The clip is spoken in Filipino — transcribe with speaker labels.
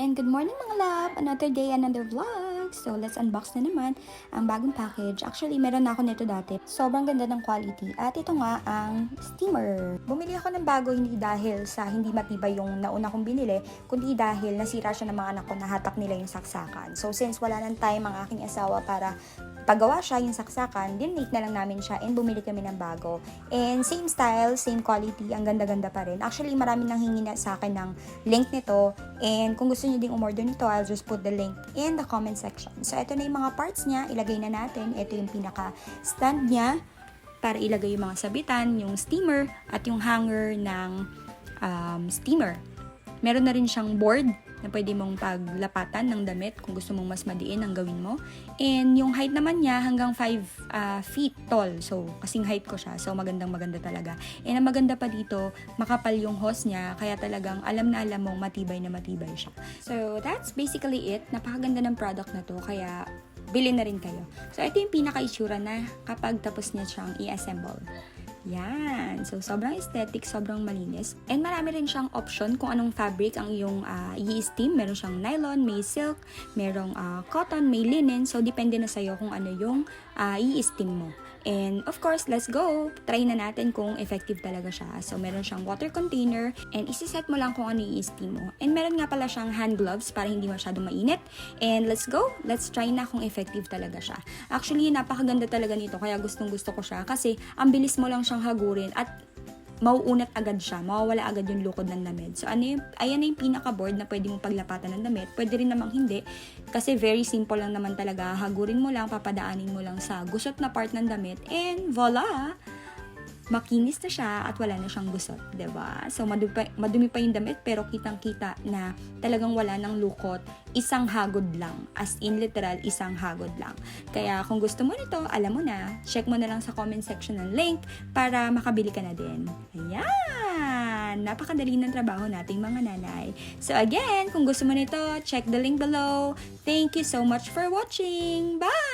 Speaker 1: And good morning mga love! Another day, another vlog! So, let's unbox na naman ang bagong package. Actually, meron na ako nito dati. Sobrang ganda ng quality. At ito nga ang steamer. Bumili ako ng bago hindi dahil sa hindi matibay yung nauna kong binili, kundi dahil nasira siya ng mga anak ko, nahatak nila yung saksakan. So, since wala nang time ang aking asawa para paggawa siya yung saksakan, dinate na lang namin siya and bumili kami ng bago. And same style, same quality, ang ganda-ganda pa rin. Actually, marami nang hingi na sa akin ng link nito. And kung gusto niyo ding umorder nito, I'll just put the link in the comment section. So, ito na yung mga parts niya. Ilagay na natin. Ito yung pinaka-stand niya para ilagay yung mga sabitan, yung steamer, at yung hanger ng steamer. Meron na rin siyang board na pwede mong paglapatan ng damit kung gusto mong mas madiin ang gawin mo. And yung height naman niya hanggang 5 feet tall. So, kasing height ko siya. So, magandang-maganda talaga. And ang maganda pa dito, makapal yung hose niya. Kaya talagang alam na alam mong matibay na matibay siya. So, that's basically it. Napakaganda ng product na to. Kaya, bilhin na rin kayo. So, ito yung pinaka-itsura na kapag tapos niya siyang i-assemble. Yan. So, sobrang aesthetic, sobrang malinis. And marami rin siyang option kung anong fabric ang iyong i-steam. Meron siyang nylon, may silk, merong cotton, may linen. So, depende na sa'yo kung ano yung i-steam mo. And of course, let's go! Try na natin kung effective talaga siya. So, meron siyang water container and isiset mo lang kung ano i-steam mo. And meron nga pala siyang hand gloves para hindi masyadong mainit. And let's go! Let's try na kung effective talaga siya. Actually, napakaganda talaga nito kaya gustong-gusto ko siya kasi ang bilis mo lang siyang hagurin at mauunat agad siya, mawawala agad yung lukod ng damit. So, ayan na yung pinaka-board na pwede mong paglapatan ng damit. Pwede rin namang hindi, kasi very simple lang naman talaga. Hagurin mo lang, papadaanin mo lang sa gusot na part ng damit, and voila! Makinis na siya at wala na siyang gusot, diba? So, madumi pa yung damit, pero kitang-kita na talagang wala ng lukot. Isang hagod lang. As in, literal, isang hagod lang. Kaya, kung gusto mo nito, alam mo na, check mo na lang sa comment section ng link para makabili ka na din. Ayan! Napakadali ng trabaho nating mga nanay. So, again, kung gusto mo nito, check the link below. Thank you so much for watching. Bye!